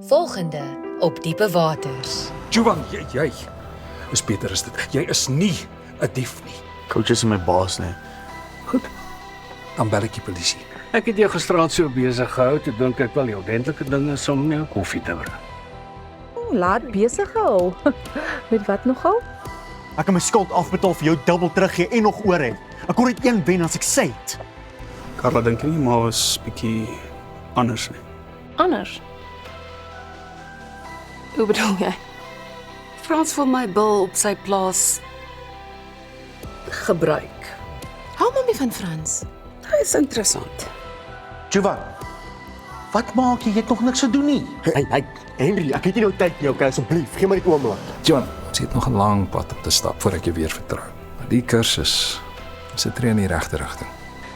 Volgende op Diepe Waters. Johan, jy is beter as dit. Jy is nie 'n dief nie. Coach is my baas, nee. Goed. Dan bel ek die polisie. Ek het jou gisteraand so besig gehou, toe dink ek wel die ordentlike ding is om jou koffie te bring. Laat besig hou. Met wat nogal? Ek kan my skuld afbetaal vir jou dubbel teruggee en nog oor het. Ek kon net een wen as ek sê het. Carla, dink jy nie maar was bietjie anders nie? Anders? Hoe bedoel jy? Frans wil my bil op sy plaas gebruik. Hou mami van Frans. Hy is interessant. Jovan, wat maak jy? Jy het nog niks gedoen nie. Hey, Henry, ek het nie nou tyd nie, okay, asseblief, gee my die oomblik. John, ons het nog 'n lang pad om te stap voor ek jou weer vertrou. Maar die kursus is 'n tree in die regte rigting.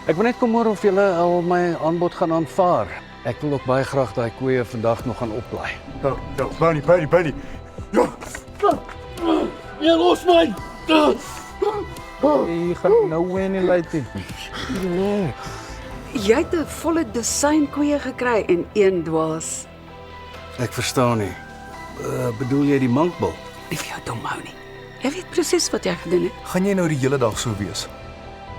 Ek wil net kom hoor of julle al my aanbod gaan aanvaar. Ek wil ook baie graag daai koeie vandag nog gaan oplaai. Bernie. Ja. Jy los my. Jy gaan nou wen en lei dit. Jy het 'n volle dosyn koeie gekry en een dwaas. Ek verstaan nie. Bedoel jy die mankbil? Nie vir jou dom hou nie. Jy weet presies wat jy gedoen het. Gaan jy nou die hele dag so wees?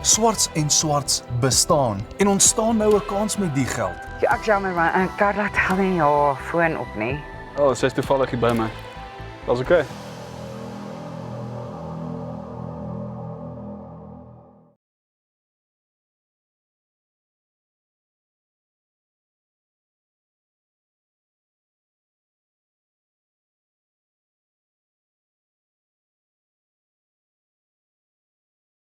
Swarts en swarts bestaan en ons staan nou 'n kans met die geld. Ja, ek jammer maar Carla tel nie haar foon op nie. Sy's toevallig hier by my. Dis okay.